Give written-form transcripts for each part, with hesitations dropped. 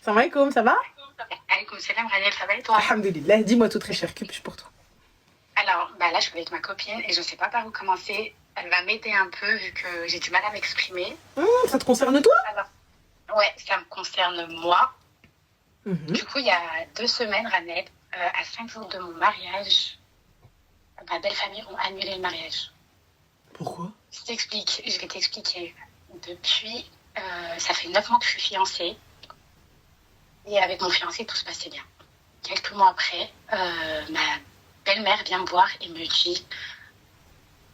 Salam alaikum, ça va? Alaykoum salam, Raniel, ça va et toi? Alhamdulillah, dis-moi tout très cher, que puis-je pour toi? Alors, là, je suis avec ma copine et je ne sais pas par où commencer. Elle va m'aider un peu vu que j'ai du mal à m'exprimer. Ça te concerne toi? Alors, ouais, ça me concerne moi. Mhm. Du coup, il y a 2 semaines, Raniel, à 5 jours de mon mariage, ma belle famille ont annulé le mariage. Pourquoi? Je vais t'expliquer. Depuis, ça fait 9 mois que je suis fiancée. Et avec mon fiancé, tout se passait bien. Quelques mois après, ma belle-mère vient me voir et me dit: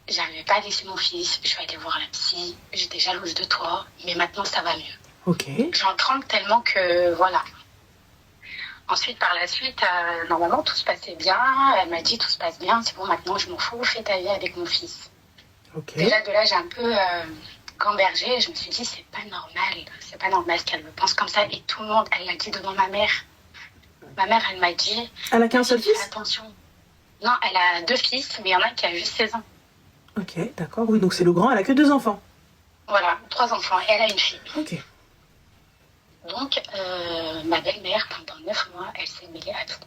j'arrivais pas à laisser mon fils, je vais aller voir la psy, j'étais jalouse de toi, mais maintenant ça va mieux. Ok. J'en tremble tellement que voilà. Ensuite, par la suite, normalement tout se passait bien. Elle m'a dit: tout se passe bien, c'est bon, maintenant je m'en fous, fais ta vie avec mon fils. Ok. Déjà de là, j'ai un peu gambergé et je me suis dit: c'est pas normal qu'elle me pense comme ça. Et tout le monde, elle l'a dit devant ma mère. Ma mère, elle m'a dit: Elle a qu'un seul fais fils? attention. Non, elle a 2 fils, mais il y en a un qui a juste 16 ans. Ok, d'accord, oui, donc c'est le grand, elle a que 2 enfants. Voilà, 3 enfants, et elle a une fille. Ok. Donc, ma belle-mère, pendant 9 mois, elle s'est mêlée à tout.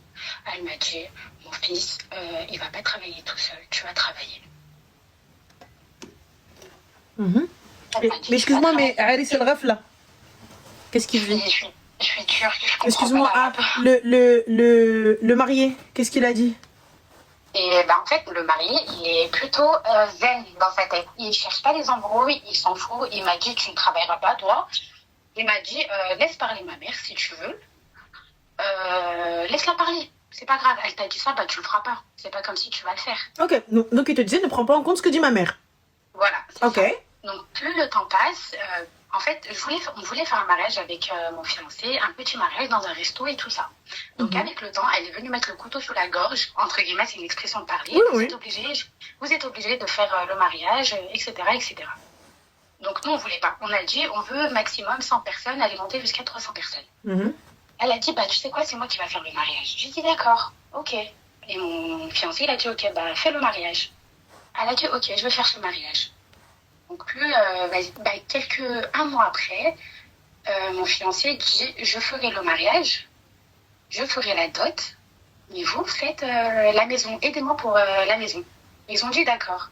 Elle m'a dit: mon fils, il va pas travailler tout seul, tu vas travailler. Mhm. Elle m'a dit, Mais tu vas excuse-moi, mais travailler. Aris El Raf là, qu'est-ce qu'il dit? Je suis turque, je comprends Excuse-moi, pas l'arabe. le marié, qu'est-ce qu'il a dit? Et en fait, le mari, il est plutôt zen dans sa tête. Il cherche pas les embrouilles, il s'en fout. Il m'a dit: tu ne travailleras pas, toi. Il m'a dit: laisse parler ma mère si tu veux. Laisse-la parler. C'est pas grave. Elle t'a dit ça, tu le feras pas. C'est pas comme si tu vas le faire. Ok, donc il te disait ne prends pas en compte ce que dit ma mère. Voilà. Ok. Ça. Donc, plus le temps passe, en fait, on voulait faire un mariage avec mon fiancé, un petit mariage dans un resto et tout ça. Donc, avec le temps, elle est venue mettre le couteau sous la gorge. Entre guillemets, c'est une expression de parler. Oui, vous oui. êtes obligé de faire le mariage, etc., etc. Donc, nous, on voulait pas. On a dit: on veut maximum 100 personnes, aller monter jusqu'à 300 personnes. Mhm. Elle a dit: tu sais quoi, c'est moi qui va faire le mariage. J'ai dit: d'accord, ok. Et mon fiancé, il a dit: ok, fais le mariage. Elle a dit: ok, je vais faire ce mariage. Donc, un mois après, mon fiancé dit: je ferai le mariage, je ferai la dot, mais vous faites la maison, aidez-moi pour la maison. Ils ont dit d'accord.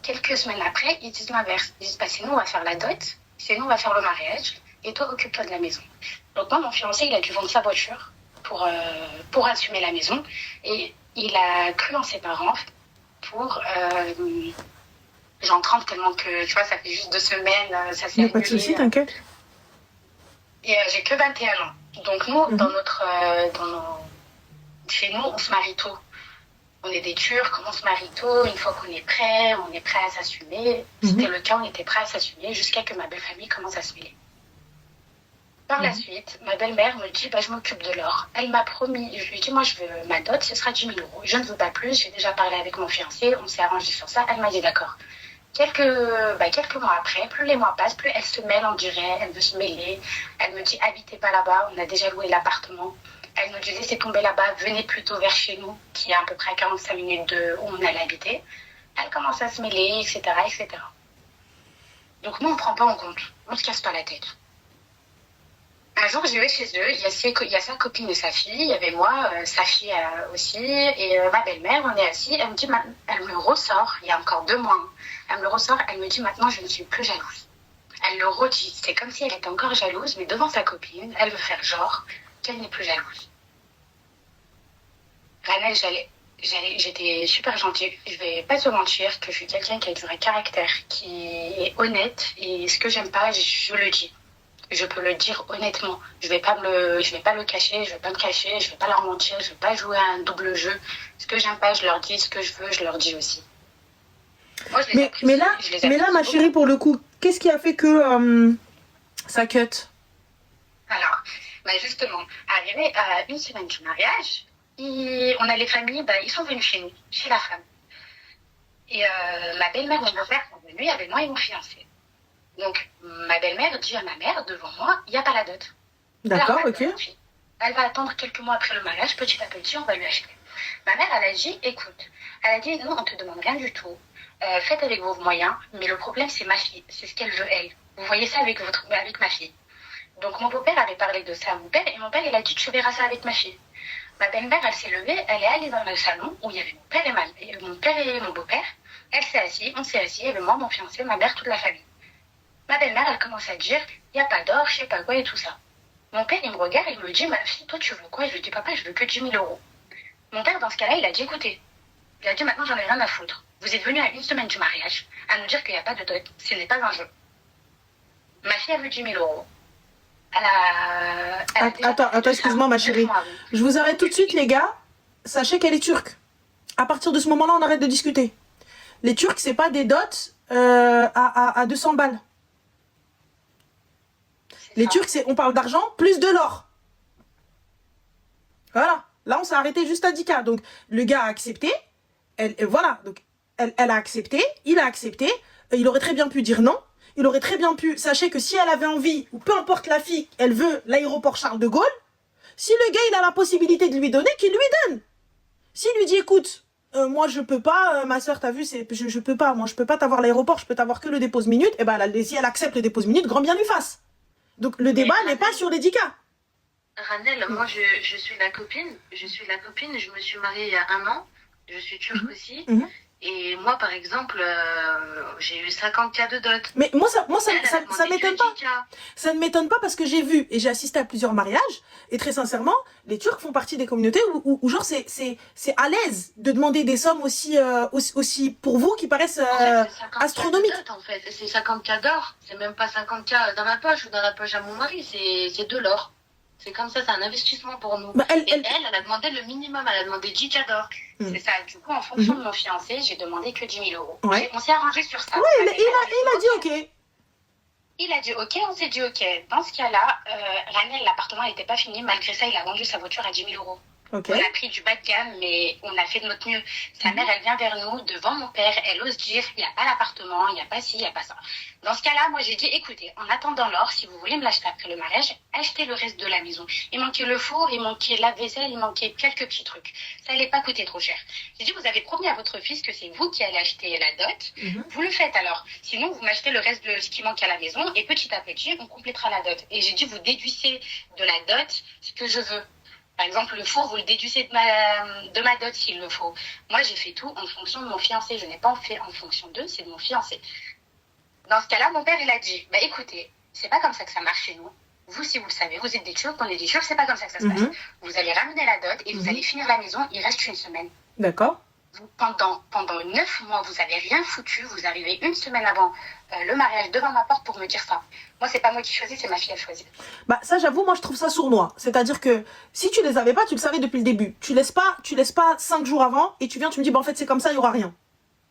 Quelques semaines après, ils disent l'inverse. Ils disent: c'est nous, on va faire la dot, c'est nous, on va faire le mariage, et toi, occupe-toi de la maison. Donc moi, mon fiancé, il a dû vendre sa voiture pour assumer la maison, et il a cru en ses parents pour... j'en tremble tellement que, tu vois, ça fait juste 2 semaines, ça s'est Il n'y a pas de annulé. souci, t'inquiète. Et j'ai que 21 ans. Donc nous, chez nous, on se marie tôt. On est des Turcs, on se marie tôt. Une fois qu'on est prêt à s'assumer. C'était le cas, on était prêt à s'assumer jusqu'à que ma belle famille commence à se mêler. Par la suite, ma belle-mère me dit: je m'occupe de l'or. Elle m'a promis, je lui ai dit: moi je veux ma dot, ce sera 10 000 euros. Je ne veux pas plus, j'ai déjà parlé avec mon fiancé, on s'est arrangé sur ça. Elle m'a dit d'accord. Quelques mois après, plus les mois passent, plus elle se mêle, on dirait, elle veut se mêler. Elle me dit: habitez pas là-bas, on a déjà loué l'appartement. Elle me dit: laissez tomber là-bas, venez plutôt vers chez nous, qui est à peu près à 45 minutes de où on allait habiter. Elle commence à se mêler, etc., etc. Donc nous, on ne prend pas en compte, on ne se casse pas la tête. Un jour, je vais chez eux, il y a sa copine et sa fille, il y avait moi, sa fille aussi, et ma belle-mère, on est assis, elle me dit, elle me ressort, il y a encore 2 mois, elle me le ressort, elle me dit: maintenant, je ne suis plus jalouse. Elle le redit, c'est comme si elle était encore jalouse, mais devant sa copine, elle veut faire genre qu'elle n'est plus jalouse. Ranel, j'étais super gentille, je vais pas te mentir que je suis quelqu'un qui a du vrai caractère, qui est honnête, et ce que j'aime pas, je le dis. Je peux le dire honnêtement. Je vais pas le cacher, je vais pas me cacher, je vais pas leur mentir, je vais pas jouer à un double jeu. Ce que j'aime pas, je leur dis. Ce que je veux, je leur dis aussi. Moi, je les apprécie. Mais là, ma chérie, pour le coup, qu'est-ce qui a fait que ça cut? Alors, justement, arrivé à 1 semaine du mariage, on a les familles, ils sont venus chez nous, chez la femme. Et ma belle-mère et mon beau-père sont venus avec moi et mon fiancé. Donc, ma belle-mère dit à ma mère, devant moi: il n'y a pas la dot. D'accord, ok. Elle va attendre quelques mois après le mariage, petit à petit, on va lui acheter. Ma mère, elle a dit: écoute, elle a dit: non, on te demande rien du tout. Faites avec vos moyens, mais le problème, c'est ma fille. C'est ce qu'elle veut, elle. Vous voyez ça avec ma fille. Donc mon beau-père avait parlé de ça à mon père et mon père il a dit tu verras ça avec ma fille. Ma belle-mère elle s'est levée, elle est allée dans le salon où il y avait mon père et mon beau-père. Elle s'est assise, on s'est assis, il y avait moi, mon fiancé, ma mère, toute la famille. Ma belle-mère elle commence à dire il n'y a pas d'or, je sais pas quoi et tout ça. Mon père il me regarde et il me dit ma fille toi tu veux quoi? Je lui dis papa je veux que 10 000 euros. Mon père dans ce cas-là il a dit écoutez, il a dit maintenant j'en ai rien à foutre. Vous êtes venu à une semaine du mariage à nous dire qu'il n'y a pas de dot, ce n'est pas un jeu. Ma fille elle veut 10 000 euros. Attends, excuse-moi ma chérie. Je vous arrête tout de suite les gars. Sachez qu'elle est turque. À partir de ce moment-là, on arrête de discuter. Les Turcs, c'est pas des dots à 200 balles. Les Turcs, on parle d'argent plus de l'or. Voilà. Là, on s'est arrêté juste à 10K. Donc, le gars a accepté. Voilà. Donc, elle a accepté. Il a accepté. Il aurait très bien pu dire non. Il aurait très bien pu... Sachez que si elle avait envie, ou peu importe la fille, elle veut l'aéroport Charles de Gaulle, si le gars, il a la possibilité de lui donner, qu'il lui donne. S'il lui dit, écoute, moi, je peux pas, ma soeur, t'as vu, je peux pas, moi, je peux pas t'avoir l'aéroport, je peux t'avoir que le dépose minute, et ben, si elle accepte le dépose minute, grand bien lui fasse. Donc, le débat n'est pas sur les 10K. Ranel, moi, je suis la copine, je me suis mariée il y a 1 an, je suis turque aussi. Et moi, par exemple, j'ai eu 50K de dot. Mais moi, ça m'étonne pas. Ça ne m'étonne pas parce que j'ai vu et j'ai assisté à plusieurs mariages. Et très sincèrement, les Turcs font partie des communautés où genre, c'est à l'aise de demander des sommes aussi pour vous qui paraissent astronomiques. En fait, c'est 50K d'or. C'est même pas 50K dans ma poche ou dans la poche à mon mari. C'est de l'or. C'est comme ça, c'est un investissement pour nous. Bah, elle a demandé le minimum, elle a demandé 10K d'or. C'est ça, du coup, en fonction de mon fiancé, j'ai demandé que 10 000 euros. Ouais. On s'est arrangé sur ça. Ouais, il a dit ok. Il a dit ok, on s'est dit ok. Dans ce cas-là, Ranel, l'appartement n'était pas fini. Malgré ça, il a vendu sa voiture à 10 000 euros. Okay. On a pris du bas de gamme, mais on a fait de notre mieux. Sa mère, elle vient vers nous, devant mon père, elle ose dire, il n'y a pas l'appartement, il n'y a pas ci, il n'y a pas ça. Dans ce cas-là, moi, j'ai dit, écoutez, en attendant l'or, si vous voulez me l'acheter après le mariage, achetez le reste de la maison. Il manquait le four, il manquait la vaisselle, il manquait quelques petits trucs. Ça n'allait pas coûter trop cher. J'ai dit, vous avez promis à votre fils que c'est vous qui allez acheter la dot. Vous le faites alors. Sinon, vous m'achetez le reste de ce qui manque à la maison et petit à petit, on complétera la dot. Et j'ai dit, vous déduisez de la dot ce que je veux. Par exemple, le four, vous le déduisez de ma dot s'il le faut. Moi, j'ai fait tout en fonction de mon fiancé. Je n'ai pas fait en fonction d'eux, c'est de mon fiancé. Dans ce cas-là, mon père, il a dit, bah écoutez, c'est pas comme ça que ça marche chez nous. Vous, si vous le savez, vous êtes des Turcs, on est des Turcs, c'est pas comme ça que ça se passe. Vous allez ramener la dot et vous allez finir la maison, il reste 1 semaine. D'accord. Pendant 9 mois, vous n'avez rien foutu. Vous arrivez 1 semaine avant le mariage devant ma porte pour me dire ça. Moi, c'est pas moi qui choisis, c'est ma fille, elle choisit. Bah ça, j'avoue, moi, je trouve ça sournois. C'est-à-dire que si tu les avais pas, tu le savais depuis le début. Tu laisses pas 5 jours avant et tu viens, tu me dis, bah en fait, c'est comme ça, il y aura rien.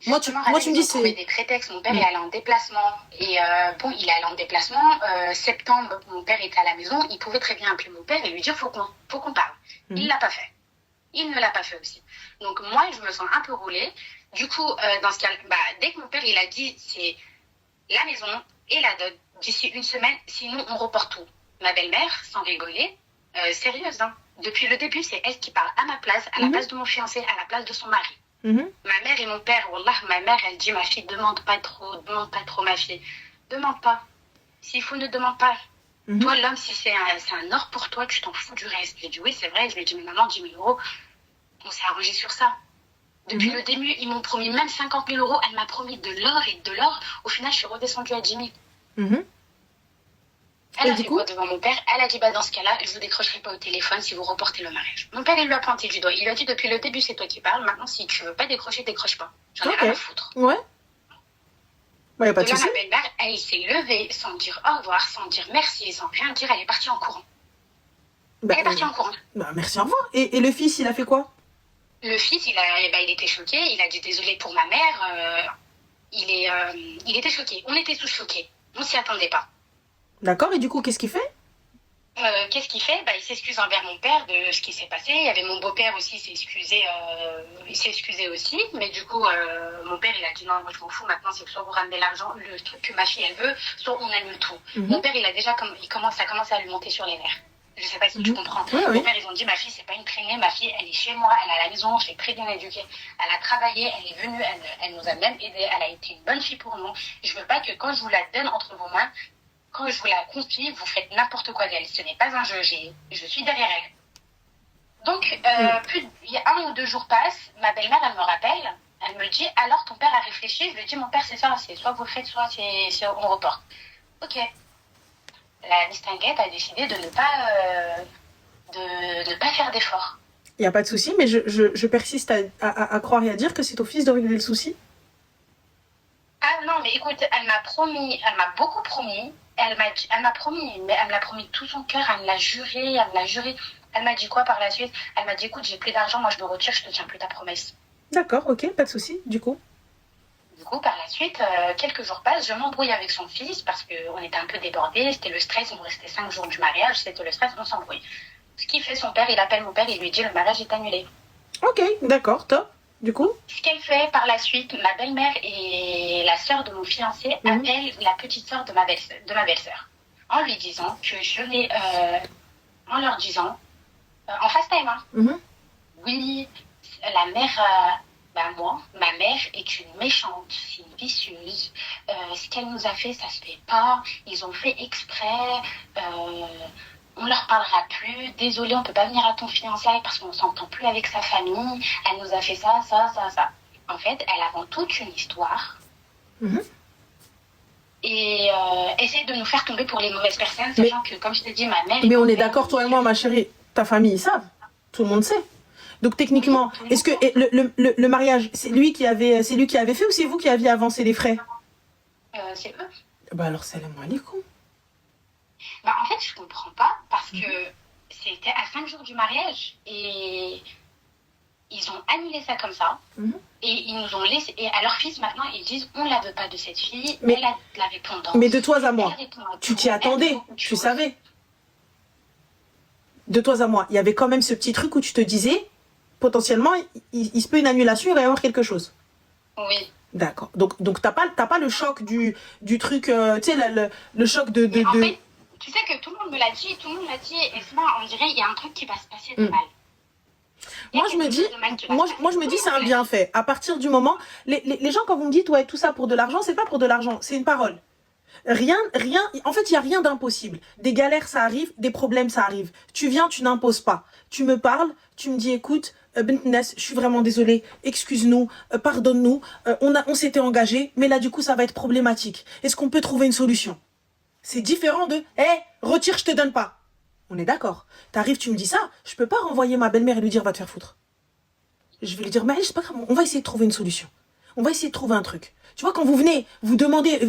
Moi, tu me dis, c'est des prétextes. Mon père est allé en déplacement. Et il est allé en déplacement. Septembre, mon père était à la maison. Il pouvait très bien appeler mon père et lui dire, faut qu'on parle. Il l'a pas fait. Il ne l'a pas fait aussi. Donc moi, je me sens un peu roulée. Du coup, dans ce cas, dès que mon père il a dit c'est la maison et la dot d'ici 1 semaine, sinon on reporte tout. Ma belle-mère, sans rigoler, sérieuse, hein. Depuis le début, c'est elle qui parle à ma place, à la place de mon fiancé, à la place de son mari. Ma mère et mon père, wallah, ma mère, elle dit ma fille, demande pas trop ma fille. Demande pas. S'il faut, ne demande pas. Toi, l'homme, si c'est un or pour toi, tu t'en fous du reste. Je lui ai dit, oui, c'est vrai. Je lui ai dit, mais maman, 10 000 euros, on s'est arrangé sur ça. Depuis le début, ils m'ont promis même 50 000 euros. Elle m'a promis de l'or et de l'or. Au final, je suis redescendue à 10 000. Elle a fait quoi devant mon père? Elle a dit, dans ce cas-là, je vous décrocherai pas au téléphone si vous reportez le mariage. Mon père, il lui a pointé du doigt. Il lui a dit, depuis le début, c'est toi qui parles. Maintenant, si tu veux pas décrocher, décroche pas. J'en ai rien à foutre. Ouais. Bah, y a pas de souci. Ma belle-mère, elle s'est levée sans dire au revoir, sans dire merci, sans rien dire. Elle est partie en courant. Elle est partie en courant. Merci, au revoir. Et le fils, il a fait quoi? Le fils, il était choqué. Il a dit désolé pour ma mère. Il était choqué. On était tous choqués. On s'y attendait pas. D'accord. Et du coup, qu'est-ce qu'il fait? Qu'est-ce qu'il fait? Il s'excuse envers mon père de ce qui s'est passé. Il y avait mon beau-père aussi, il s'est excusé aussi. Mais du coup, mon père, il a dit non, moi je m'en fous maintenant, c'est que soit vous ramenez l'argent, le truc que ma fille elle veut, soit on annule tout. Mon père, il a déjà, ça commence à lui monter sur les nerfs. Je sais pas si tu comprends. Mon père, ils ont dit ma fille, c'est pas une traînée, ma fille, elle est chez moi, elle est à la maison, je l'ai très bien éduquée. Elle a travaillé, elle est venue, elle nous a même aidé, elle a été une bonne fille pour nous. Je veux pas que quand je vous la donne entre vos mains, quand je vous la confie, vous faites n'importe quoi d'elle. Ce n'est pas un jeu, je suis derrière elle. Donc, il y a 1 ou 2 jours passent, ma belle-mère, elle me rappelle, elle me dit, alors ton père a réfléchi. Je lui dis, mon père, c'est ça, c'est soit vous le faites, soit on reporte. Ok. La distinguette a décidé de ne pas faire d'efforts. Il n'y a pas de souci, mais je persiste à croire et à dire que c'est au fils de régler le souci. Ah non, mais écoute, elle m'a beaucoup promis. Elle m'a promis, mais elle me l'a promis de tout son cœur, elle me l'a juré. Elle m'a dit quoi par la suite? Elle m'a dit, écoute, j'ai plus d'argent, moi je me retire, je te tiens plus ta promesse. D'accord, ok, pas de souci, du coup. Du coup, par la suite, quelques jours passent, je m'embrouille avec son fils parce qu'on était un peu débordés, c'était le stress, il nous restait 5 jours du mariage, c'était le stress, on s'embrouille. Ce qu'il fait son père, il appelle mon père, il lui dit, le mariage est annulé. Ok, d'accord, top. Du coup, ce qu'elle fait par la suite, ma belle-mère et la sœur de mon fiancé appellent la petite sœur de ma belle-sœur en lui disant que en leur disant, en FaceTime, hein, oui, la mère, ma mère est une méchante, c'est une vicieuse, ce qu'elle nous a fait, ça se fait pas, ils ont fait exprès, on leur parlera plus, désolé, on peut pas venir à ton fiançailles parce qu'on s'entend plus avec sa famille, elle nous a fait ça. En fait, elle invente toute une histoire et essaie de nous faire tomber pour les mauvaises personnes, sachant que, comme je t'ai dit, ma mère... Mais on est d'accord, toi et moi, ma chérie, ta famille, ils savent, tout le monde sait. Donc techniquement, est-ce que le mariage, c'est lui qui avait fait ou c'est vous qui aviez avancé les frais? C'est eux. Bah alors, salam alaikum. Bah, en fait, je comprends pas parce que c'était à 5 jours du mariage et ils ont annulé ça comme ça et ils nous ont laissé. Et à leur fils, maintenant, ils disent on la veut pas de cette fille, mais elle a de la répondance. Mais de toi à moi, tu t'y attendais, tu savais. De toi à moi, il y avait quand même ce petit truc où tu te disais potentiellement, il se peut une annulation, il va y avoir quelque chose. Oui. D'accord. Donc t'as pas le choc du truc, tu sais, le choc de... En fait, tu sais que tout le monde me l'a dit, et souvent, on dirait il y a un truc qui va se passer de mal. Moi je me dis c'est un bienfait. À partir du moment, les gens quand vous me dites ouais tout ça pour de l'argent, c'est pas pour de l'argent, c'est une parole. Rien, en fait il y a rien d'impossible. Des galères ça arrive, des problèmes ça arrive. Tu viens, tu n'imposes pas. Tu me parles, tu me dis écoute, Bint Ness, je suis vraiment désolée, excuse-nous, pardonne-nous, on s'était engagé, mais là du coup ça va être problématique. Est-ce qu'on peut trouver une solution? C'est différent de retire, je te donne pas. On est d'accord. T'arrives, tu me dis ça, je peux pas renvoyer ma belle-mère et lui dire va te faire foutre. Je vais lui dire mais c'est pas grave, on va essayer de trouver une solution. On va essayer de trouver un truc. Tu vois, quand vous venez, vous demandez,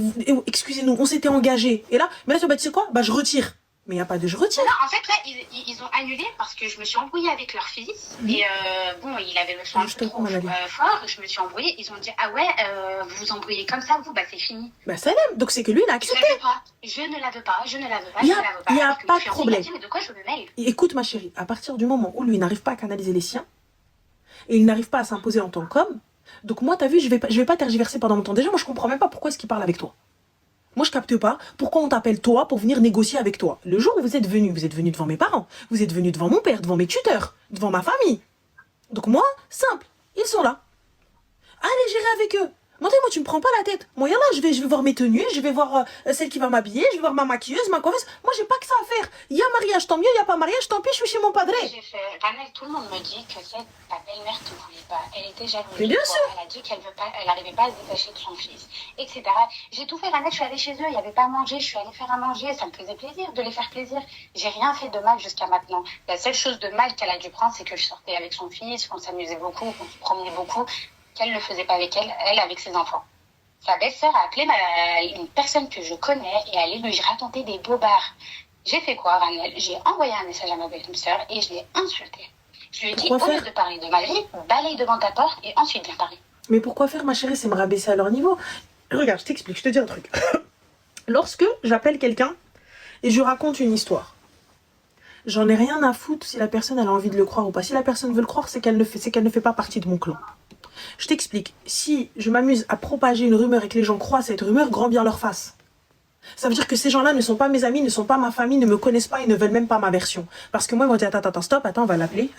excusez-nous, on s'était engagé. Et là, mais là, tu sais quoi? Bah, je retire. Mais il n'y a pas de je retire. Non, en fait, là, ils ont annulé parce que je me suis embrouillée avec leur fils. Et bon, il avait le son un peu trop fort. Je me suis embrouillée. Ils ont dit, ah ouais, vous vous embrouillez comme ça, vous, bah c'est fini. Bah ça l'aime. Donc c'est que lui, il a accepté. Je ne la veux pas. Il n'y a pas de problème. Il a dit, mais de quoi je me mêle? Écoute, ma chérie, à partir du moment où lui n'arrive pas à canaliser les siens, et il n'arrive pas à s'imposer en tant qu'homme, donc moi, t'as vu, je vais pas tergiverser pendant longtemps. Déjà, moi, je comprends même pas pourquoi est-ce qu'il parle avec toi. Moi, je capte pas pourquoi on t'appelle toi pour venir négocier avec toi. Le jour où vous êtes venu devant mes parents, vous êtes venu devant mon père, devant mes tuteurs, devant ma famille. Donc moi, simple, ils sont là. Allez gérer avec eux. Moi, tu me prends pas la tête. Moi, là, je vais voir mes tenues, je vais voir celle qui va m'habiller, je vais voir ma maquilleuse, ma coiffeuse. Moi, j'ai pas que ça à faire. Il y a mariage, tant mieux, il y a pas mariage, tant pis, je suis chez mon padré. Ranel, tout le monde me dit que ta belle-mère te voulait pas. Elle était jalouse. Mais bien sûr. Elle a dit qu'elle n'arrivait pas à se détacher de son fils, etc. J'ai tout fait, Ranel, je suis allée chez eux, il n'y avait pas à manger, je suis allée faire à manger, ça me faisait plaisir de les faire plaisir. J'ai rien fait de mal jusqu'à maintenant. La seule chose de mal qu'elle a dû prendre, c'est que je sortais avec son fils, qu'on s'amusait beaucoup, qu'on se promenait beaucoup, qu'elle ne le faisait pas avec elle avec ses enfants. Sa belle-sœur a appelé une personne que je connais et allait lui raconter des bobards. J'ai fait quoi, Ranel? J'ai envoyé un message à ma belle-sœur et je l'ai insultée. Je lui ai dit, au lieu de parler de ma vie, balaye devant ta porte et ensuite viens parler. Mais pourquoi faire, ma chérie? C'est me rabaisser à leur niveau. Regarde, je t'explique, je te dis un truc. Lorsque j'appelle quelqu'un et je raconte une histoire, j'en ai rien à foutre si la personne elle a envie de le croire ou pas. Si la personne veut le croire, c'est qu'elle ne fait pas partie de mon clan. Je t'explique, si je m'amuse à propager une rumeur et que les gens croient cette rumeur, grand bien leur face. Ça veut dire que ces gens-là ne sont pas mes amis, ne sont pas ma famille, ne me connaissent pas et ne veulent même pas ma version. Parce que moi, ils vont dire, attends, stop, attends, on va l'appeler.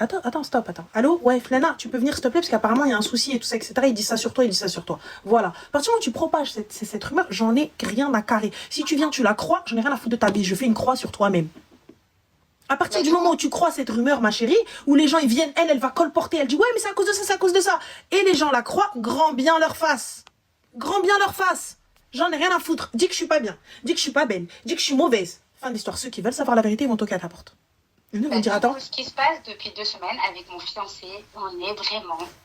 Stop. Allô? Ouais, Flena, tu peux venir, s'il te plaît, parce qu'apparemment, il y a un souci et tout ça, etc. Il dit ça sur toi, il dit ça sur toi. Voilà. À partir du moment où tu propages cette rumeur, j'en ai rien à carrer. Si tu viens, tu la crois, j'en ai rien à foutre de ta vie. Je fais une croix sur toi-même. À partir du moment où tu crois cette rumeur, ma chérie, où les gens, ils viennent, elle va colporter, elle dit, ouais, mais c'est à cause de ça, c'est à cause de ça. Et les gens la croient, grand bien leur face. Grand bien leur face. J'en ai rien à foutre. Dis que je suis pas bien. Dis que je suis pas belle. Dis que je suis mauvaise. Fin d'histoire. Ceux qui veulent savoir la vérité, ils vont toquer à ta porte. Ils vont dire, attends. Ce qui se passe depuis 2 semaines avec mon fiancé, on est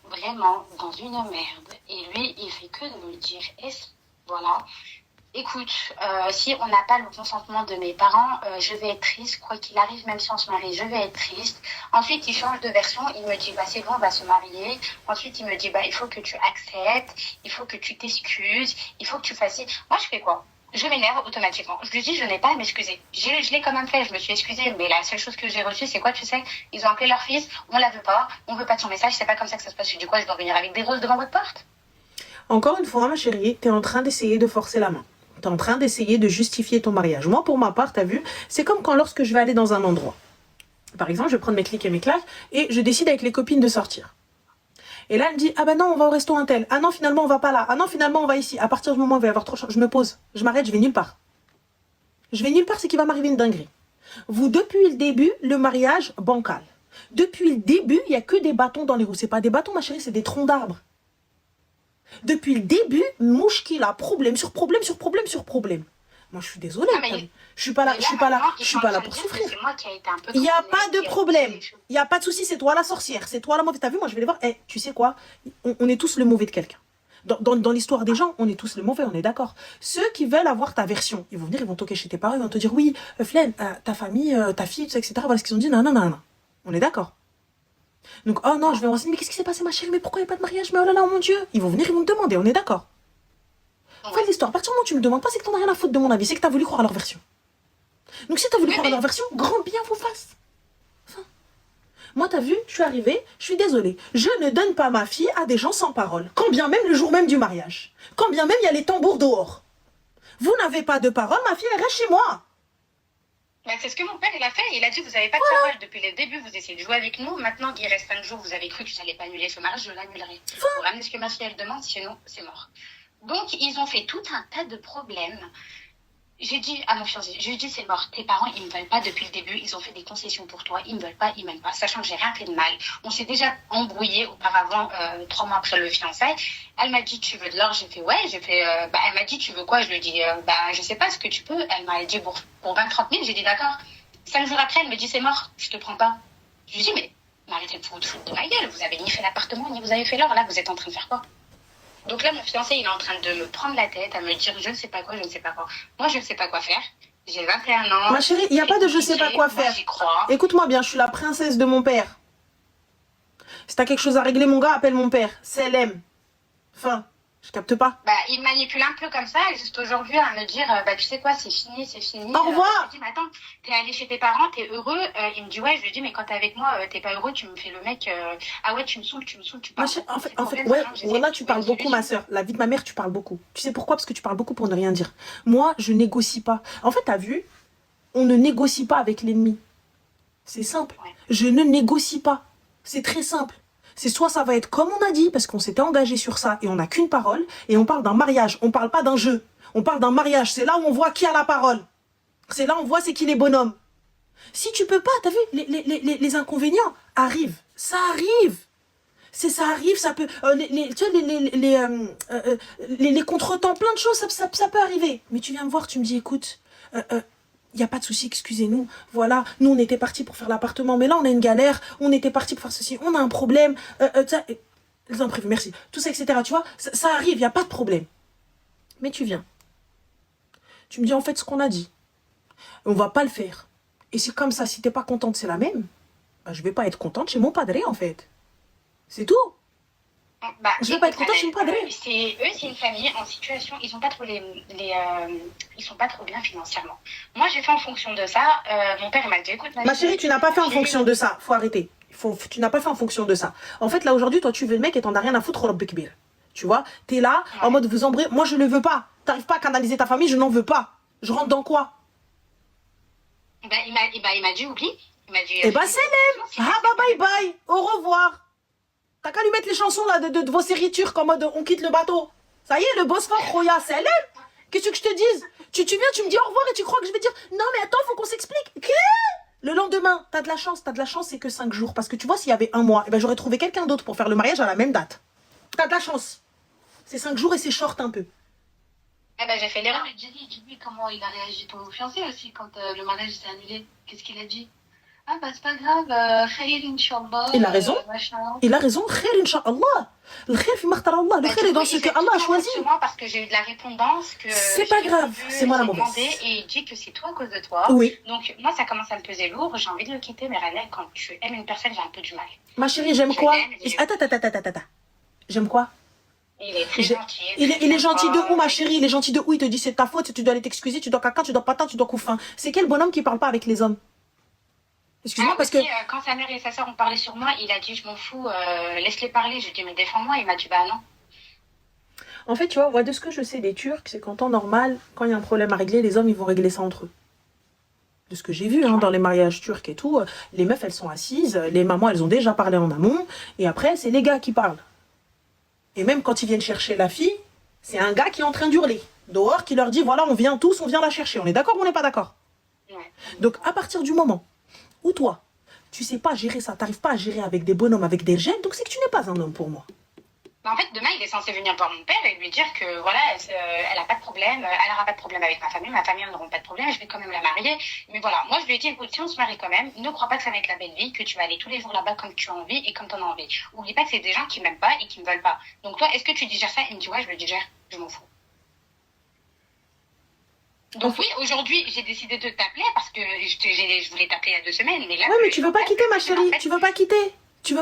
vraiment dans une merde. Et lui, il fait que de me le dire. Voilà. Écoute, si on n'a pas le consentement de mes parents, je vais être triste. Quoi qu'il arrive, même si on se marie, je vais être triste. Ensuite, il change de version. Il me dit, bah c'est bon, on va se marier. Ensuite, il me dit, bah il faut que tu acceptes. Il faut que tu t'excuses. Il faut que tu fasses... Moi, je fais quoi? Je m'énerve automatiquement. Je lui dis, je n'ai pas à m'excuser. Je l'ai quand même fait, je me suis excusée. Mais la seule chose que j'ai reçue, c'est quoi, tu sais? Ils ont appelé leur fils, on la veut pas, on veut pas de son message, c'est pas comme ça que ça se passe. Du coup, je dois venir avec des roses devant votre porte. Encore une fois, ma chérie, t'es en train d'essayer de forcer la main. T'es en train d'essayer de justifier ton mariage. Moi, pour ma part, t'as vu, c'est comme quand lorsque je vais aller dans un endroit. Par exemple, je vais prendre mes clics et mes claques et je décide avec les copines de sortir. Et là, elle me dit, ah bah non, on va au resto un tel. Ah non, finalement, on va pas là. Ah non, finalement, on va ici. À partir du moment où il va y avoir trop de choses, je me pose. Je m'arrête, je vais nulle part. Je vais nulle part, c'est qu'il va m'arriver une dinguerie. Vous, depuis le début, le mariage bancal. Depuis le début, il n'y a que des bâtons dans les roues. C'est pas des bâtons, ma chérie, c'est des troncs d'arbres. Depuis le début, mouchki là, problème sur problème sur problème sur problème. Moi, je suis désolée. Je suis pas là pour souffrir. Il n'y a pas de problème. Il n'y a pas de souci, c'est toi la sorcière. C'est toi la mauvaise. T'as vu, moi, je vais les voir. Tu sais quoi? On est tous le mauvais de quelqu'un. Dans l'histoire des gens, on est tous le mauvais, on est d'accord. Ceux qui veulent avoir ta version, ils vont venir, ils vont toquer chez tes parents, ils vont te dire, oui, Flaine, ta famille, ta fille, tout ça, etc. Voilà ce qu'ils ont dit. Non. On est d'accord. Donc, oh non, je vais me renseigner, mais qu'est-ce qui s'est passé, ma chérie? Mais pourquoi il n'y a pas de mariage? Mais oh là là, oh mon Dieu. Ils vont venir, ils vont te demander, on est d'accord. Fin de l'histoire. À partir du moment où tu me demandes pas, c'est que t'en as rien à foutre de mon avis. C'est que t'as voulu croire à leur version. Donc, si t'as voulu croire à leur version, grand bien vous fasse. Enfin. Moi, t'as vu, je suis arrivée, je suis désolée. Je ne donne pas ma fille à des gens sans parole. Quand bien même le jour même du mariage. Quand bien même il y a les tambours dehors. Vous n'avez pas de parole, ma fille, elle reste chez moi. Ben, c'est ce que mon père il a fait. Il a dit, vous n'avez pas de parole depuis le début, vous essayez de jouer avec nous. Maintenant qu'il reste 5 jours, vous avez cru que je n'allais pas annuler ce mariage, je l'annulerai. Vous ramenez ce que ma fille elle demande, sinon c'est mort. Donc, ils ont fait tout un tas de problèmes. J'ai dit à mon fiancé, je lui ai dit, c'est mort. Tes parents, ils ne me veulent pas depuis le début. Ils ont fait des concessions pour toi. Ils ne me veulent pas, ils m'aiment pas. Sachant que j'ai rien fait de mal. On s'est déjà embrouillé auparavant, 3 mois après le fiançailles. Elle m'a dit, tu veux de l'or? J'ai fait, ouais. Elle m'a dit, tu veux quoi? Je lui ai dit, je sais pas ce que tu peux. Elle m'a dit, pour 20-30 000. J'ai dit, d'accord. 5 jours après, elle me dit, c'est mort. Je te prends pas. Je lui ai dit, mais arrêtez de vous foutre de ma gueule. Vous avez ni fait l'appartement, ni vous avez fait l'or. Là, vous êtes en train de faire quoi? Donc là, mon fiancé, il est en train de me prendre la tête, à me dire je ne sais pas quoi. Moi, je ne sais pas quoi faire. J'ai 21 ans. Ma chérie, il n'y a pas de je sais pas quoi faire. J'y crois. Écoute-moi bien, je suis la princesse de mon père. Si t'as quelque chose à régler, mon gars, appelle mon père. C'est LM. Enfin, je capte pas. Il manipule un peu comme ça, et juste aujourd'hui, à me dire, tu sais quoi, c'est fini. Au revoir. Je lui dis, mais attends, t'es allé chez tes parents, t'es heureux. Il me dit, ouais, je lui dis, mais quand t'es avec moi, t'es pas heureux, tu me fais le mec, ah ouais, tu me saoules, tu parles. En fait, ouais, là, tu parles beaucoup, ma soeur. La vie de ma mère, tu parles beaucoup. Tu sais pourquoi? Parce que tu parles beaucoup pour ne rien dire. Moi, je négocie pas. En fait, t'as vu, on ne négocie pas avec l'ennemi. C'est simple. Ouais. Je ne négocie pas. C'est très simple. C'est soit ça va être comme on a dit, parce qu'on s'était engagé sur ça et on n'a qu'une parole, et on parle d'un mariage, on parle pas d'un jeu. On parle d'un mariage, c'est là où on voit qui a la parole. C'est là où on voit c'est qui les bonhommes. Si tu peux pas, t'as vu, les inconvénients arrivent. Ça arrive. Ça arrive, ça peut... les contretemps, plein de choses, ça peut arriver. Mais tu viens me voir, tu me dis, écoute... il n'y a pas de souci, excusez-nous. Voilà, nous, on était partis pour faire l'appartement, mais là, on a une galère. On était partis pour faire ceci, on a un problème. Les imprévus, merci. Tout ça, etc. Tu vois, ça arrive, il n'y a pas de problème. Mais tu viens. Tu me dis, en fait, ce qu'on a dit. On va pas le faire. Et c'est comme ça, si t'es pas contente, c'est la même. Je vais pas être contente chez mon padré, en fait. C'est tout. Je vais pas être contente chez mon padré. C'est une famille en situation, ils sont pas trop ils sont pas trop bien financièrement. Moi, j'ai fait en fonction de ça. Mon père m'a dit, écoute, ma chérie, tu n'as pas fait en fonction de ça. Faut arrêter. Tu n'as pas fait en fonction de ça. En fait, là, aujourd'hui, toi, tu veux le mec et t'en as rien à foutre au Bekbir. Tu vois, t'es là, en mode vous embrouillez. Moi, je ne le veux pas. T'arrives pas à canaliser ta famille, je n'en veux pas. Je rentre dans quoi? Il m'a dit oublie. Il m'a dit. Eh ben, c'est l'aime. Ah bah bye bye. Au revoir. T'as qu'à lui mettre les chansons là de vos séries turques en mode on quitte le bateau. Ça y est, le Bosphore, Roya, c'est l'aime. Qu'est-ce que je te dise? Tu viens, tu me dis au revoir et tu crois que je vais dire non mais attends, faut qu'on s'explique. Le lendemain, t'as de la chance, c'est que 5 jours. Parce que tu vois, s'il y avait un mois, eh ben, j'aurais trouvé quelqu'un d'autre pour faire le mariage à la même date. T'as de la chance. C'est 5 jours et c'est short un peu. Eh ben, j'ai fait l'erreur. Dis-lui comment il a réagi ton fiancé aussi quand le mariage s'est annulé. Qu'est-ce qu'il a dit? Ah bah c'est pas grave, khair inshallah. Il a raison. Machin. Il a raison. Khair inshallah. Le khair fi makhtar Allah. Le khair est dans ce que Allah a choisi. Parce que j'ai eu de la répondance que. C'est pas grave. C'est moi la mauvaise. Et il dit que c'est toi à cause de toi. Oui. Donc moi ça commence à me peser lourd. J'ai envie de le quitter, mais Ranel, quand tu aimes une personne, j'ai un peu du mal. Ma chérie, j'aime quoi? Attends. J'aime quoi? Il est très gentil. Il est gentil de où, ma chérie? Il est gentil de où? Il te dit c'est ta faute, tu dois aller t'excuser, tu dois caca, tu dois patin, tu dois couffin. C'est quel bonhomme qui parle pas avec les hommes? Excuse-moi parce que... Quand sa mère et sa soeur ont parlé sur moi, il a dit je m'en fous, laisse-les parler. Je lui ai dit mais défends-moi. Il m'a dit bah non. En fait, tu vois, de ce que je sais des Turcs, c'est qu'en temps normal, quand il y a un problème à régler, les hommes ils vont régler ça entre eux. De ce que j'ai vu dans les mariages turcs et tout, les meufs elles sont assises, les mamans elles ont déjà parlé en amont, et après c'est les gars qui parlent. Et même quand ils viennent chercher la fille, c'est un gars qui est en train d'hurler dehors, qui leur dit voilà on vient tous, on vient la chercher. On est d'accord ou on n'est pas d'accord? Ouais. Donc à partir du moment où toi, tu sais pas gérer ça, t'arrives pas à gérer avec des bonhommes, avec des gènes, donc c'est que tu n'es pas un homme pour moi. En fait, demain, il est censé venir voir mon père et lui dire que voilà, elle a pas de problème, elle aura pas de problème avec ma famille n'auront pas de problème, je vais quand même la marier. Mais voilà, moi je lui ai dit, écoute, si on se marie quand même, ne crois pas que ça va être la belle vie, que tu vas aller tous les jours là-bas comme tu as envie et comme tu en as envie. Oublie pas que c'est des gens qui m'aiment pas et qui me veulent pas. Donc toi, est-ce que tu digères ça? Il me dit, ouais, je le digère, je m'en fous. Donc oui, aujourd'hui, j'ai décidé de t'appeler parce que je voulais t'appeler il y a 2 semaines. Mais là, ouais, mais tu veux pas quitter, ma chérie, tu veux pas quitter. Tu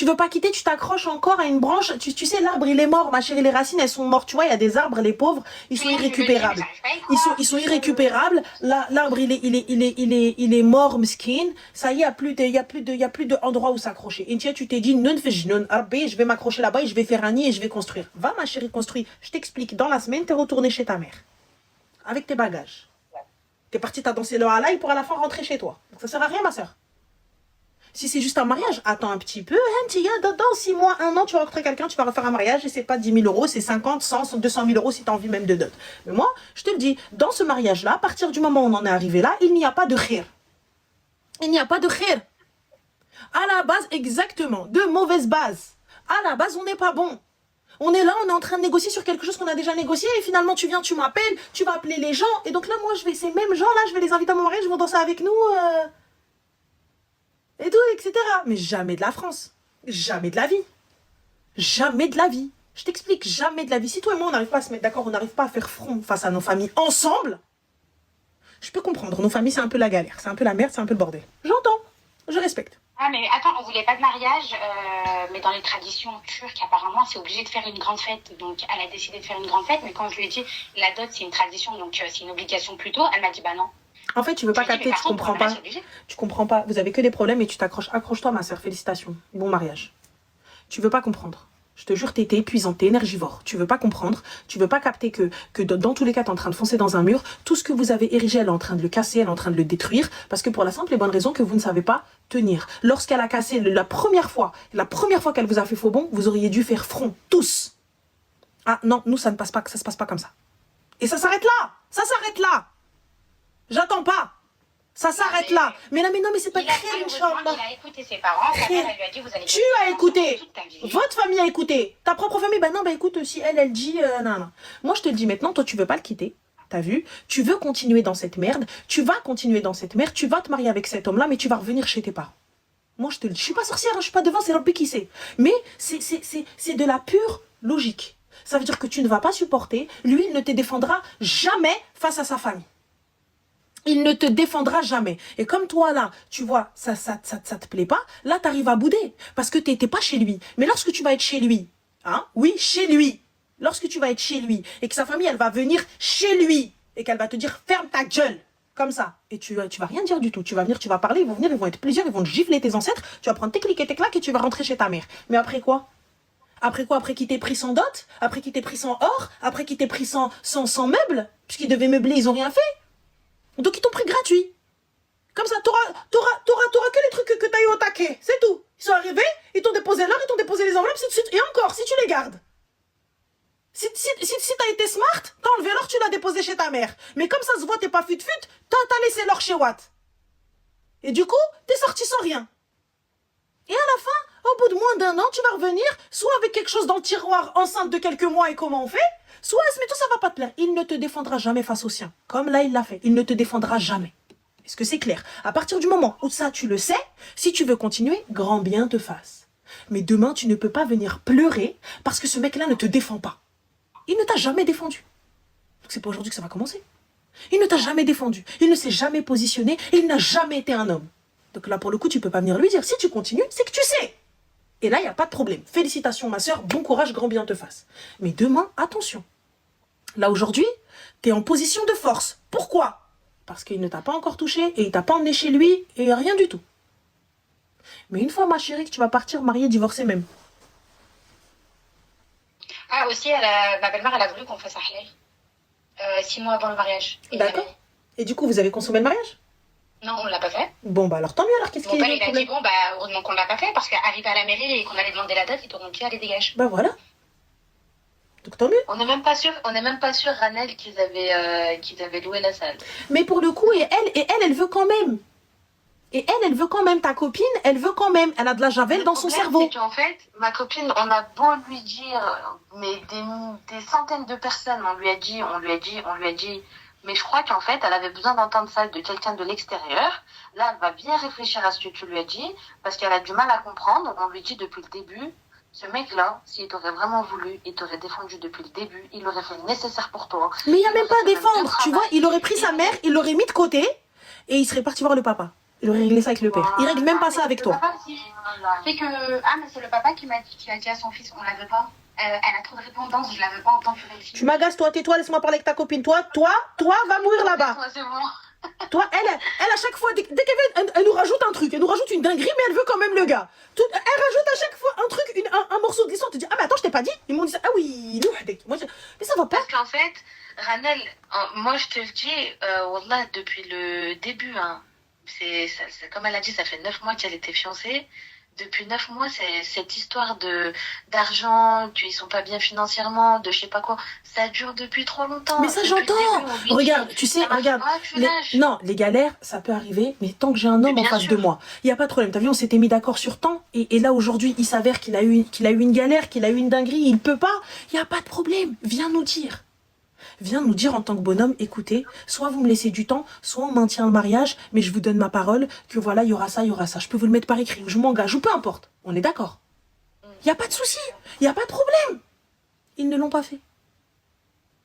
veux pas quitter, tu t'accroches encore à une branche. Tu sais, l'arbre, il est mort, ma chérie, les racines, elles sont mortes. Tu vois, il y a des arbres, les pauvres, ils sont irrécupérables. Ils sont irrécupérables. L'arbre, il est mort, miskin. Ça y est, il y a plus d'endroit où s'accrocher. Et tu t'es dit, non, je vais m'accrocher là-bas et je vais faire un nid et je vais construire. Va, ma chérie, construis. Je t'explique, dans la semaine, t'es retourné chez ta mère. Avec tes bagages. T'es parti, t'as dansé le halaï pour à la fin rentrer chez toi. Donc ça sert à rien, ma soeur. Si c'est juste un mariage, attends un petit peu. Dans 6 mois, 1 an, tu vas rencontrer quelqu'un, tu vas refaire un mariage et c'est pas 10 000 euros, c'est 50, 100, 200 000 euros si tu as envie même de dot. Mais moi, je te le dis, dans ce mariage-là, à partir du moment où on en est arrivé là, il n'y a pas de khir. Il n'y a pas de khir. À la base, exactement, de mauvaises bases. À la base, on n'est pas bon. On est là, on est en train de négocier sur quelque chose qu'on a déjà négocié et finalement tu viens, tu m'appelles, tu vas appeler les gens et donc là, moi, ces mêmes gens-là, je vais les inviter à mon mariage, ils vont danser avec nous. Et tout, etc. Mais jamais de la France. Jamais de la vie. Jamais de la vie. Je t'explique, jamais de la vie. Si toi et moi, on n'arrive pas à se mettre d'accord, on n'arrive pas à faire front face à nos familles ensemble, je peux comprendre. Nos familles, c'est un peu la galère. C'est un peu la merde, c'est un peu le bordel. J'entends. Je respecte. Ah, mais attends, on voulait pas de mariage, mais dans les traditions turques, apparemment, c'est obligé de faire une grande fête. Donc, elle a décidé de faire une grande fête, mais quand je lui ai dit, la dot, c'est une tradition, donc c'est une obligation plutôt, elle m'a dit, bah non. En fait, tu veux pas capter, tu comprends pas. Tu comprends pas. Vous avez que des problèmes et tu t'accroches. Accroche-toi, ma soeur. Félicitations. Bon mariage. Tu veux pas comprendre. Je te jure, t'es épuisante, t'es énergivore. Tu veux pas comprendre. Tu veux pas capter que dans tous les cas, t'es en train de foncer dans un mur. Tout ce que vous avez érigé, elle est en train de le casser, elle est en train de le détruire. Parce que pour la simple et bonne raison que vous ne savez pas tenir. Lorsqu'elle a cassé la première fois qu'elle vous a fait faux bon, vous auriez dû faire front. Tous. Ah non, nous, ça se passe pas comme ça. Et ça s'arrête là. Ça s'arrête là. J'attends pas. Ça s'arrête là. Mais non, mais c'est pas créer une chambre. Il a écouté ses parents. Sa mère, elle lui a dit, vous allez... Tu as écouté. Votre famille a écouté. Ta propre famille, bah non, bah écoute, si elle dit... non. Moi, je te le dis maintenant, toi, tu veux pas le quitter. T'as vu? Tu veux continuer dans cette merde. Tu vas continuer dans cette merde. Tu vas te marier avec cet homme-là, mais tu vas revenir chez tes parents. Moi, je te le dis. Je suis pas sorcière, je suis pas devant, c'est Rabbi qui sait. Mais c'est de la pure logique. Ça veut dire que tu ne vas pas supporter. Lui, il ne te défendra jamais face à sa famille. Il ne te défendra jamais. Et comme toi, là, tu vois, ça te plaît pas, là, tu arrives à bouder. Parce que tu n'étais pas chez lui. Mais lorsque tu vas être chez lui, hein, oui, chez lui, lorsque tu vas être chez lui, et que sa famille, elle va venir chez lui, et qu'elle va te dire, ferme ta gueule, comme ça. Et tu vas rien dire du tout. Tu vas venir, tu vas parler, ils vont venir, ils vont être plusieurs, ils vont te gifler tes ancêtres, tu vas prendre tes clics et tes claques, et tu vas rentrer chez ta mère. Mais après quoi? Après quoi? Après qu'il t'ait pris sans dot? Après qu'il t'ait pris sans or? Après qu'il t'ait pris sans meubles? Puisqu'ils devaient meubler, ils ont rien fait. Donc ils t'ont pris gratuit. Comme ça, t'auras que les trucs que t'as eu au taquet. C'est tout. Ils sont arrivés, ils t'ont déposé l'or, ils t'ont déposé les enveloppes, et encore, si tu les gardes. Si t'as été smart, t'as enlevé l'or, tu l'as déposé chez ta mère. Mais comme ça se voit, t'es pas fut-fut, t'as laissé l'or chez Watt. Et du coup, t'es sorti sans rien. Et à la fin, au bout de moins d'un an, tu vas revenir, soit avec quelque chose dans le tiroir enceinte de quelques mois et comment on fait, soit mais tout ça va pas te plaire. Il ne te défendra jamais face au sien. Comme là, il l'a fait. Il ne te défendra jamais. Est-ce que c'est clair? À partir du moment où ça, tu le sais, si tu veux continuer, grand bien te fasse. Mais demain, tu ne peux pas venir pleurer parce que ce mec-là ne te défend pas. Il ne t'a jamais défendu. Donc c'est pas aujourd'hui que ça va commencer. Il ne t'a jamais défendu. Il ne s'est jamais positionné et il n'a jamais été un homme. Donc là, pour le coup, tu peux pas venir lui dire. Si tu continues, c'est que tu sais. Et là, il n'y a pas de problème. Félicitations, ma soeur. Bon courage, grand bien te fasse. Mais demain, attention. Là, aujourd'hui, tu es en position de force. Pourquoi? Parce qu'il ne t'a pas encore touché et il t'a pas emmené chez lui et rien du tout. Mais une fois, ma chérie, que tu vas partir mariée, divorcer même. Ah, aussi, ma belle-mère, elle a voulu qu'on fasse un halal. 6 mois avant le mariage. D'accord. Et du coup, vous avez consommé le mariage? Non, on l'a pas fait. Bon, bah alors tant mieux, alors qu'est-ce qu'il y a? Mon père, il a dit, bon, bah, heureusement qu'on l'a pas fait, parce qu'arrivé à la mairie et qu'on allait demander la date, ils t'auront dit, allez, dégage. Bah voilà. Donc tant mieux. On n'est même pas sûr, Ranel, qu'ils avaient loué la salle. Mais pour le coup, elle veut quand même. Et elle veut quand même, ta copine, elle veut quand même. Elle a de la javel dans son cerveau. C'est qu'en fait, ma copine, on a beau lui dire, mais des centaines de personnes, on lui a dit. Mais je crois qu'en fait, elle avait besoin d'entendre ça de quelqu'un de l'extérieur. Là, elle va bien réfléchir à ce que tu lui as dit, parce qu'elle a du mal à comprendre. On lui dit depuis le début, ce mec-là, s'il t'aurait vraiment voulu, il t'aurait défendu depuis le début, il aurait fait le nécessaire pour toi. Mais il n'y a même pas à défendre, tu vois. Il aurait pris sa mère, il l'aurait mis de côté, et il serait parti voir le papa. Il aurait réglé ça avec le père. Il règle même pas ça avec toi. Fait que, mais c'est le papa qui a dit à son fils, on la veut pas. Elle a trop de répondance, je la veux pas en tant que fille. Tu m'agaces, toi, tais-toi, laisse-moi parler avec ta copine. Toi, va mourir là-bas. C'est bon. Toi, elle à chaque fois, dès qu'elle vient, elle nous rajoute un truc, elle nous rajoute une dinguerie, mais elle veut quand même le gars. Elle rajoute à chaque fois un truc, un morceau de l'histoire. Tu dis, ah mais attends, je t'ai pas dit. Ils m'ont dit ça. Ah oui, mais ça va pas. Parce qu'en fait, Ranel, moi je te le dis, wallah, depuis le début, hein, c'est comme elle a dit, ça fait 9 mois qu'elle était fiancée. Depuis 9 mois, c'est cette histoire d'argent, qu'ils sont pas bien financièrement, de je sais pas quoi. Ça dure depuis trop longtemps. Mais ça, j'entends. Regarde, tu sais, regarde. Les galères, ça peut arriver, mais tant que j'ai un homme en face de moi, il y a pas de problème. T'as vu, on s'était mis d'accord sur temps, et là aujourd'hui, il s'avère qu'il a eu une galère, qu'il a eu une dinguerie, il peut pas. Il y a pas de problème. Viens nous dire. Viens nous dire en tant que bonhomme, écoutez, soit vous me laissez du temps, soit on maintient le mariage, mais je vous donne ma parole que voilà, il y aura ça. Je peux vous le mettre par écrit, je m'engage, ou peu importe. On est d'accord. Il n'y a pas de souci, il n'y a pas de problème. Ils ne l'ont pas fait.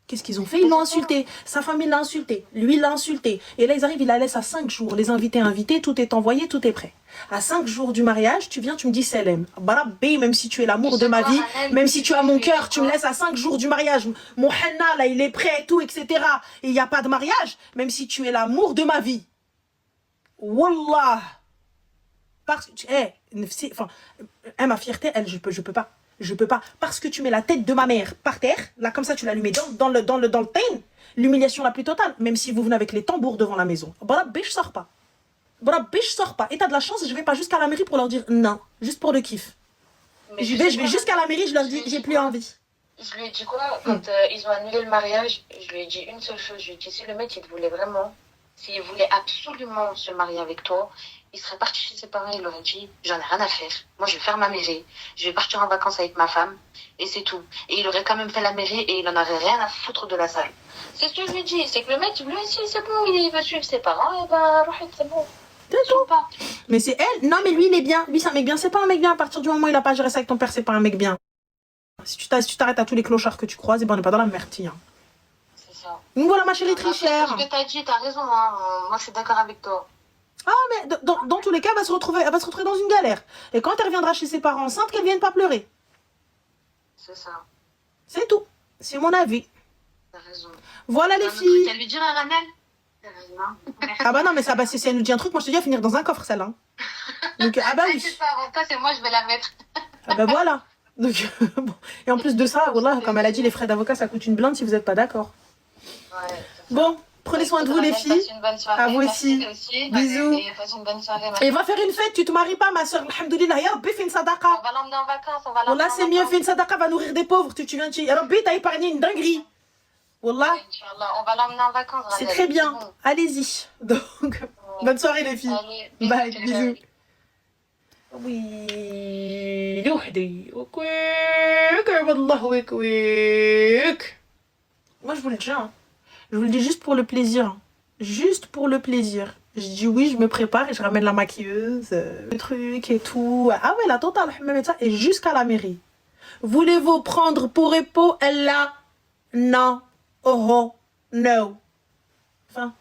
Qu'est-ce qu'ils ont fait? Ils l'ont insulté. Sa famille l'a insulté. Lui l'a insulté. Et là, ils arrivent, ils la laissent à 5 jours. Les invités, tout est envoyé, tout est prêt. À 5 jours du mariage, tu viens, tu me dis Selem. Barabé, même si tu es l'amour de ma vie, même si tu as mon cœur, tu me laisses à 5 jours du mariage. Mon henna, là, il est prêt, tout, etc. Et il n'y a pas de mariage, même si tu es l'amour de ma vie. Wallah. Parce que, ma fierté, elle, je peux pas. Je peux pas. Parce que tu mets la tête de ma mère par terre, là, comme ça, tu l'allumes dans le teint, l'humiliation la plus totale, même si vous venez avec les tambours devant la maison. Barabé, je sors pas. Barabé, je sors pas. Et t'as de la chance, je vais pas jusqu'à la mairie pour leur dire non, juste pour le kiff. Je vais jusqu'à la mairie, je leur dis, j'ai plus envie. Je lui ai dit quoi quand ils ont annulé le mariage? Je lui ai dit une seule chose. Je lui ai dit, si le mec, il voulait vraiment, s'il voulait absolument se marier avec toi, il serait parti chez ses parents, il aurait dit, j'en ai rien à faire. Moi, je vais faire ma mairie. Je vais partir en vacances avec ma femme. Et c'est tout. Et il aurait quand même fait la mairie et il en aurait rien à foutre de la salle. C'est ce que je lui ai dit. C'est que le mec, lui aussi, c'est bon, il veut suivre ses parents. Et ben, c'est bon. C'est tout. Mais c'est elle. Non, mais lui, il est bien. Lui, c'est un mec bien. C'est pas un mec bien. À partir du moment où il a pas géré ça avec ton père, c'est pas un mec bien. Si tu t'arrêtes à tous les clochards que tu croises, et ben, on n'est pas dans la merde, hein. C'est ça. Donc voilà, ma chérie trichère. Ce que t'as dit, t'as raison, hein. Moi, je suis d'accord avec toi. Ah, mais dans tous les cas, elle va se retrouver dans une galère. Et quand elle reviendra chez ses parents enceintes, qu'elle vienne pas pleurer. C'est ça. C'est tout. C'est mon avis. T'as raison. Voilà les filles. T'as lui dire à Ranel? Ah bah non, mais ça, bah, si elle nous dit un truc, moi je te dis à finir dans un coffre, celle-là. Donc, ah bah oui. C'est pas avant toi, c'est moi, je vais la mettre. Ah bah voilà. Donc, bon. Et en plus de ça, voilà, comme elle a dit, les frais d'avocat, ça coûte une blinde si vous n'êtes pas d'accord. Ouais. Bon, prenez soin de vous, les filles. Passe une bonne soirée. À vous aussi. Bisous. Et passe une bonne soirée. Merci. Et va faire une fête, tu te maries pas, ma soeur. Alhamdoulilah, ya Rabbi, fais une sadaqa. On va l'emmener en vacances. On va l'emmener Wallah, en c'est mieux, vacances. fais une sadaqa, va nourrir des pauvres. Tu viens, ya Rabbi, t'as épargné une dinguerie. Wallah, Inch'Allah, on va l'emmener en vacances. c'est Rania, très bien. c'est bon. Allez-y. Donc, bonne soirée, les filles. Allez, Bye, bisous. bisous. Oui, لوحدي وكويك والله وكويك. Moi, je vous le dis, hein. Je vous le dis juste pour le plaisir. Juste pour le plaisir. Je dis oui, je me prépare et je ramène la maquilleuse, le truc et tout. Ah ouais, la totale, même ça, et jusqu'à la mairie. Voulez-vous prendre pour époux elle-là? Non. Oh oh, no. Enfin,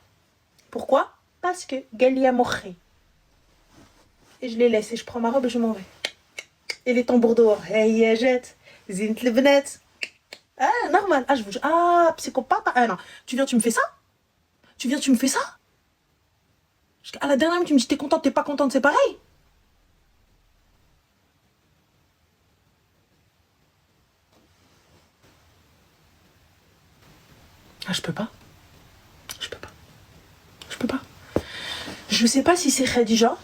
pourquoi? Parce que Galia Mokhri. Et je les laisse et je prends ma robe et je m'en vais. Et les tambours dehors. Hey, jette. Zint le benet. Ah, normal. Ah, je vous dis. Ah, psychopathe. Ah, non. Tu viens, tu me fais ça? Tu viens, tu me fais ça? À la dernière minute, tu me dis t'es contente, t'es pas contente, c'est pareil. Ah, je peux pas. Je peux pas. Je peux pas. Je sais pas si c'est Khadija.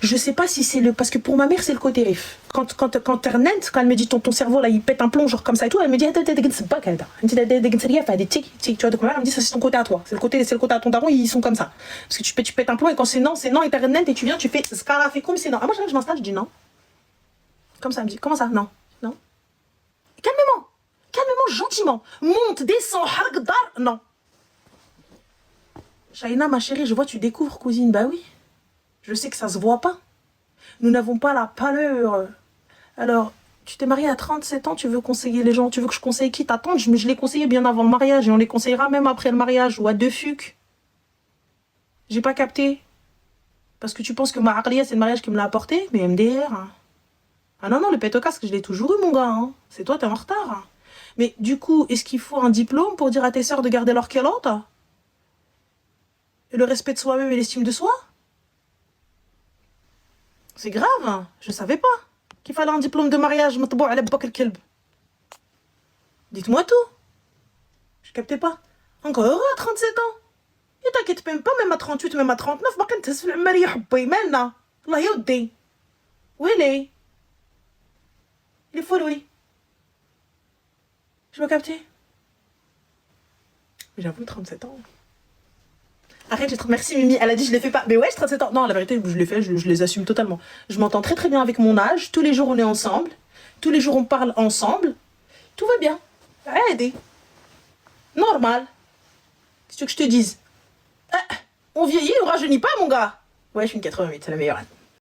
Je sais pas si c'est le... Parce que pour ma mère, c'est le côté rif. Quand Ernest, quand elle me dit ton cerveau, là, il pète un plomb, genre comme ça et tout, elle me dit, c'est pas qu'elle tu vois, donc ma mère, elle me dit, ça, c'est ton côté à toi. C'est le côté à ton daron, ils sont comme ça. Parce que tu pètes un plomb et quand c'est non, et t'as Ernest et tu viens, tu fais, Scala fait comme c'est non. Ah, moi, je m'installe, je dis non. Comme ça, elle me dit, comment ça? Non. Non. Calmement. Calmement, gentiment. Monte, descends, hargdar. Non. Shaina, ma chérie, je vois, tu découvres, cousine. Bah oui. Je sais que ça se voit pas. Nous n'avons pas la pâleur. Alors, tu t'es mariée à 37 ans, tu veux conseiller les gens, tu veux que je conseille qui t'attendre? Je l'ai conseillé bien avant le mariage et on les conseillera même après le mariage. Ou à deux fucs. J'ai pas capté. Parce que tu penses que ma Arlia, c'est le mariage qui me l'a apporté? Mais MDR. Hein. Ah non, non, le pète au casque, je l'ai toujours eu, mon gars. Hein. C'est toi, t'es en retard. Hein. Mais du coup, est-ce qu'il faut un diplôme pour dire à tes sœurs de garder leur kélote? Et le respect de soi-même et l'estime de soi? C'est grave, hein. Je savais pas qu'il fallait un diplôme de mariage. Dites-moi tout. Je captais pas. Encore heureux à 37 ans. Et t'inquiète même à 38, même à 39. ما كنت تهز في العمر يا حبي مالنا الله يودي ويلي il est fou lui. Je me captais. J'avoue 37 ans. Arrête, merci Mimi, elle a dit je les fais pas. Mais ouais, j'ai 37 ans. Non, la vérité, je les fais, je les assume totalement. Je m'entends très très bien avec mon âge. Tous les jours, on est ensemble. Tous les jours, on parle ensemble. Tout va bien. Allez. Normal. Qu'est-ce que je te dise? On vieillit, on rajeunit pas, mon gars. Ouais, je suis une 88, c'est la meilleure.